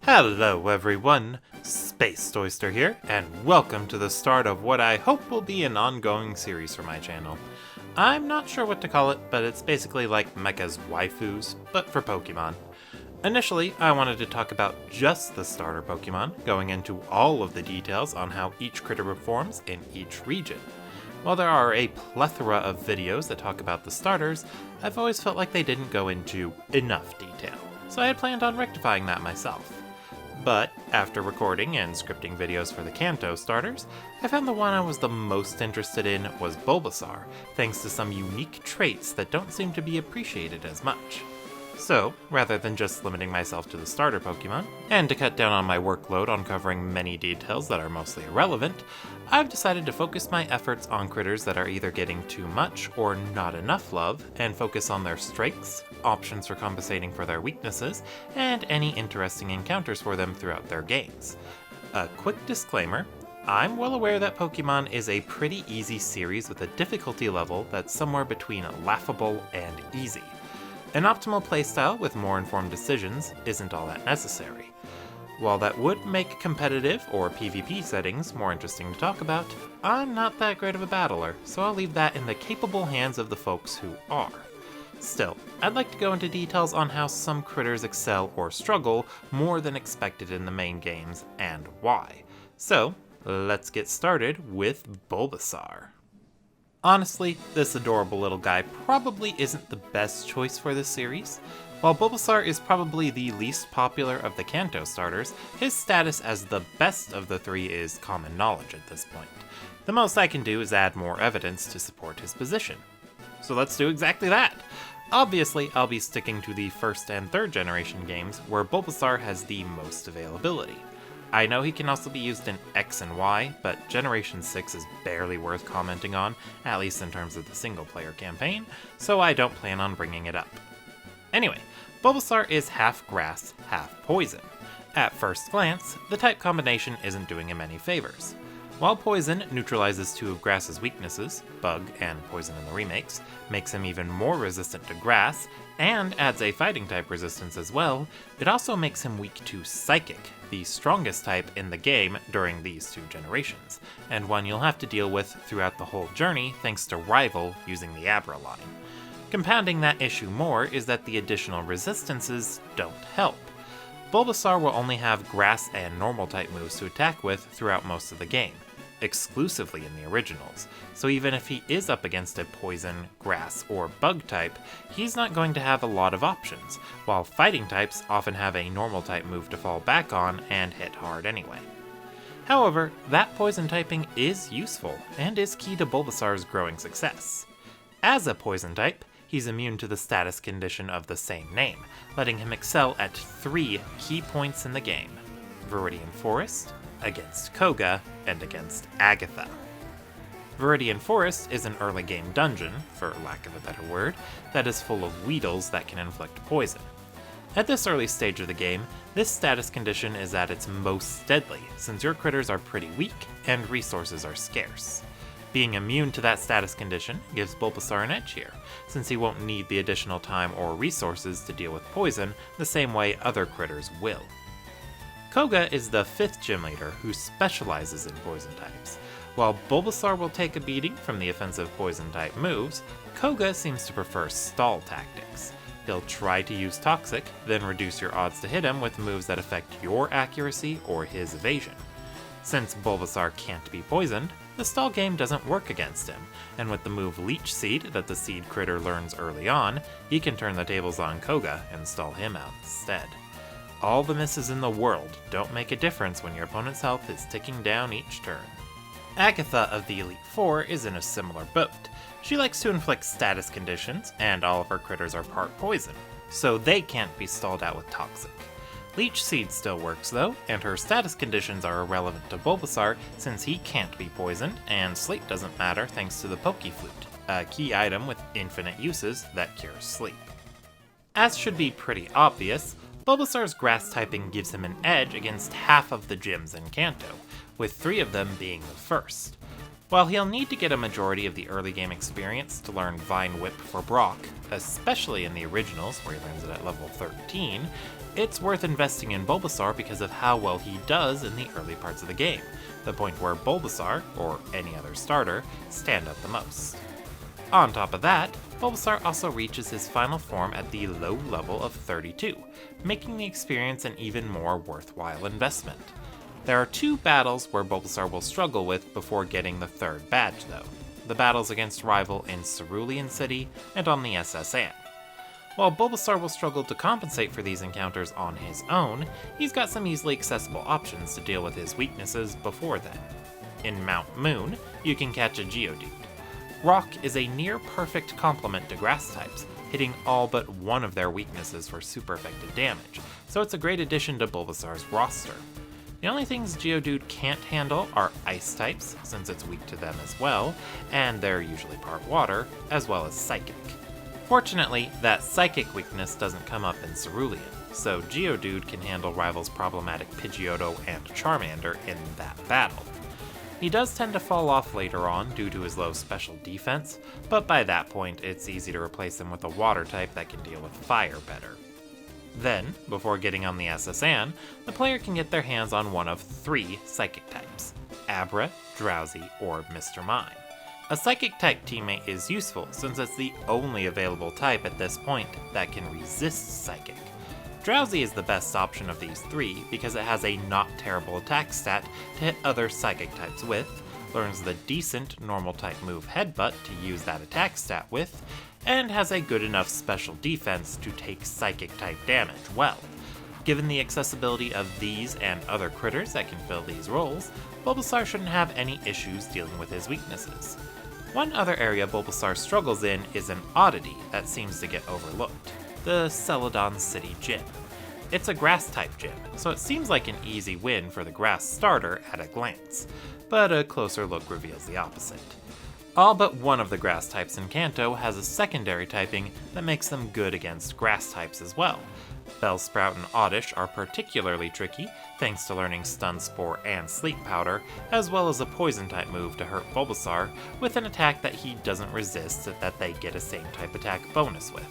Hello everyone, Space Oyster here, and welcome to the start of what I hope will be an ongoing series for my channel. I'm not sure what to call it, but it's basically like Mecha's waifus, but for Pokemon. Initially, I wanted to talk about just the starter Pokemon, going into all of the details on how each critter performs in each region. While there are a plethora of videos that talk about the starters, I've always felt like they didn't go into enough detail, so I had planned on rectifying that myself. But after recording and scripting videos for the Kanto Starters, I found the one I was the most interested in was Bulbasaur, thanks to some unique traits that don't seem to be appreciated as much. So, rather than just limiting myself to the starter Pokemon, and to cut down on my workload on covering many details that are mostly irrelevant, I've decided to focus my efforts on critters that are either getting too much or not enough love, and focus on their strengths, options for compensating for their weaknesses, and any interesting encounters for them throughout their games. A quick disclaimer, I'm well aware that Pokemon is a pretty easy series with a difficulty level that's somewhere between laughable and easy. An optimal playstyle with more informed decisions isn't all that necessary. While that would make competitive or PvP settings more interesting to talk about, I'm not that great of a battler, so I'll leave that in the capable hands of the folks who are. Still, I'd like to go into details on how some critters excel or struggle more than expected in the main games, and why. So, let's get started with Bulbasaur. Honestly, this adorable little guy probably isn't the best choice for this series. While Bulbasaur is probably the least popular of the Kanto starters, his status as the best of the three is common knowledge at this point. The most I can do is add more evidence to support his position. So let's do exactly that! Obviously, I'll be sticking to the first and third generation games where Bulbasaur has the most availability. I know he can also be used in X and Y, but Generation 6 is barely worth commenting on, at least in terms of the single-player campaign, so I don't plan on bringing it up. Anyway, Bulbasaur is half grass, half poison. At first glance, the type combination isn't doing him any favors. While Poison neutralizes two of Grass's weaknesses, Bug and Poison in the remakes, makes him even more resistant to Grass, and adds a Fighting-type resistance as well, it also makes him weak to Psychic, the strongest type in the game during these two generations, and one you'll have to deal with throughout the whole journey thanks to Rival using the Abra line. Compounding that issue more is that the additional resistances don't help. Bulbasaur will only have Grass and Normal-type moves to attack with throughout most of the game, exclusively in the originals, so even if he is up against a Poison, Grass, or Bug type, he's not going to have a lot of options, while Fighting types often have a Normal type move to fall back on and hit hard anyway. However, that Poison typing is useful, and is key to Bulbasaur's growing success. As a Poison type, he's immune to the status condition of the same name, letting him excel at 3 key points in the game: Viridian Forest, against Koga, and against Agatha. Viridian Forest is an early game dungeon, for lack of a better word, that is full of Weedles that can inflict poison. At this early stage of the game, this status condition is at its most deadly, since your critters are pretty weak and resources are scarce. Being immune to that status condition gives Bulbasaur an edge here, since he won't need the additional time or resources to deal with poison the same way other critters will. Koga is the 5th gym leader who specializes in poison types. While Bulbasaur will take a beating from the offensive poison type moves, Koga seems to prefer stall tactics. He'll try to use Toxic, then reduce your odds to hit him with moves that affect your accuracy or his evasion. Since Bulbasaur can't be poisoned, the stall game doesn't work against him, and with the move Leech Seed that the seed critter learns early on, he can turn the tables on Koga and stall him out instead. All the misses in the world don't make a difference when your opponent's health is ticking down each turn. Agatha of the Elite Four is in a similar boat. She likes to inflict status conditions, and all of her critters are part poison, so they can't be stalled out with Toxic. Leech Seed still works though, and her status conditions are irrelevant to Bulbasaur since he can't be poisoned, and Sleep doesn't matter thanks to the Pokeflute, a key item with infinite uses that cures sleep. As should be pretty obvious, Bulbasaur's grass typing gives him an edge against half of the gyms in Kanto, with 3 of them being the first. While he'll need to get a majority of the early game experience to learn Vine Whip for Brock, especially in the originals where he learns it at level 13, it's worth investing in Bulbasaur because of how well he does in the early parts of the game, the point where Bulbasaur, or any other starter, stand out the most. On top of that, Bulbasaur also reaches his final form at the low level of 32, making the experience an even more worthwhile investment. There are 2 battles where Bulbasaur will struggle with before getting the 3rd badge though, the battles against Rival in Cerulean City and on the SS Anne. While Bulbasaur will struggle to compensate for these encounters on his own, he's got some easily accessible options to deal with his weaknesses before then. In Mount Moon, you can catch a Geodude. Rock is a near-perfect complement to grass types, hitting all but one of their weaknesses for super effective damage, so it's a great addition to Bulbasaur's roster. The only things Geodude can't handle are ice types, since it's weak to them as well, and they're usually part water, as well as psychic. Fortunately, that psychic weakness doesn't come up in Cerulean, so Geodude can handle Rival's problematic Pidgeotto and Charmander in that battle. He does tend to fall off later on due to his low special defense, but by that point it's easy to replace him with a water type that can deal with fire better. Then, before getting on the SS Anne, the player can get their hands on one of 3 psychic types, Abra, Drowsy, or Mr. Mime. A Psychic-type teammate is useful since it's the only available type at this point that can resist Psychic. Drowsy is the best option of these 3 because it has a not terrible attack stat to hit other Psychic types with, learns the decent Normal-type move Headbutt to use that attack stat with, and has a good enough special defense to take Psychic-type damage well. Given the accessibility of these and other critters that can fill these roles, Bulbasaur shouldn't have any issues dealing with his weaknesses. One other area Bulbasaur struggles in is an oddity that seems to get overlooked, the Celadon City Gym. It's a grass-type gym, so it seems like an easy win for the grass starter at a glance, but a closer look reveals the opposite. All but one of the grass types in Kanto has a secondary typing that makes them good against grass types as well. Bellsprout and Oddish are particularly tricky, thanks to learning Stun Spore and Sleep Powder, as well as a Poison-type move to hurt Bulbasaur with an attack that he doesn't resist that they get a same-type attack bonus with.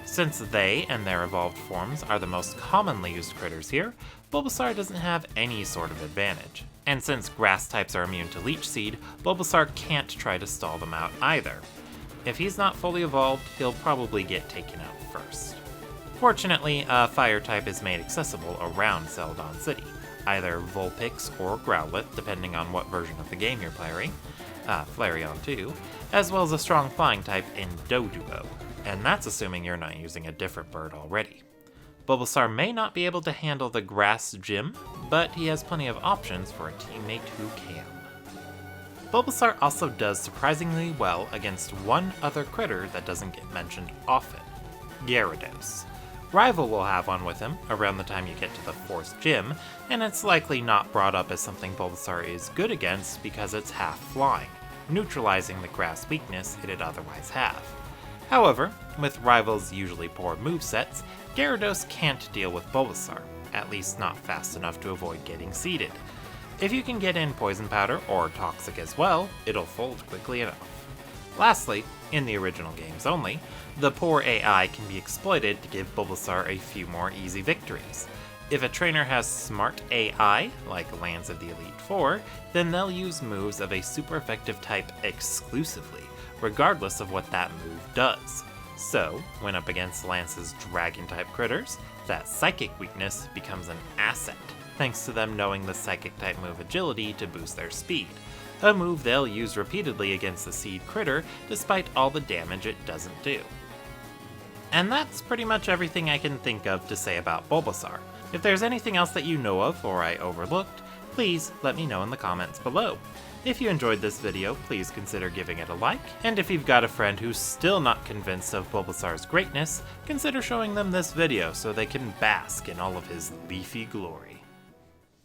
Since they and their evolved forms are the most commonly used critters here, Bulbasaur doesn't have any sort of advantage. And since grass types are immune to Leech Seed, Bulbasaur can't try to stall them out either. If he's not fully evolved, he'll probably get taken out first. Fortunately, a fire type is made accessible around Celadon City, either Vulpix or Growlithe depending on what version of the game you're playing, Flareon too, as well as a strong flying type in Doduo, and that's assuming you're not using a different bird already. Bulbasaur may not be able to handle the grass gym, but he has plenty of options for a teammate who can. Bulbasaur also does surprisingly well against one other critter that doesn't get mentioned often, Gyarados. Rival will have one with him around the time you get to the 4th gym, and it's likely not brought up as something Bulbasaur is good against because it's half flying, neutralizing the grass weakness it'd otherwise have. However, with Rival's usually poor movesets, Gyarados can't deal with Bulbasaur, at least not fast enough to avoid getting seeded. If you can get in Poison Powder or Toxic as well, it'll fold quickly enough. Lastly, in the original games only, the poor AI can be exploited to give Bulbasaur a few more easy victories. If a trainer has smart AI, like Lance of the Elite Four, then they'll use moves of a super effective type exclusively, regardless of what that move does. So, when up against Lance's Dragon-type critters, that Psychic weakness becomes an asset, thanks to them knowing the Psychic-type move Agility to boost their speed, a move they'll use repeatedly against the Seed critter despite all the damage it doesn't do. And that's pretty much everything I can think of to say about Bulbasaur. If there's anything else that you know of or I overlooked, please let me know in the comments below. If you enjoyed this video, please consider giving it a like, and if you've got a friend who's still not convinced of Bulbasaur's greatness, consider showing them this video so they can bask in all of his leafy glory.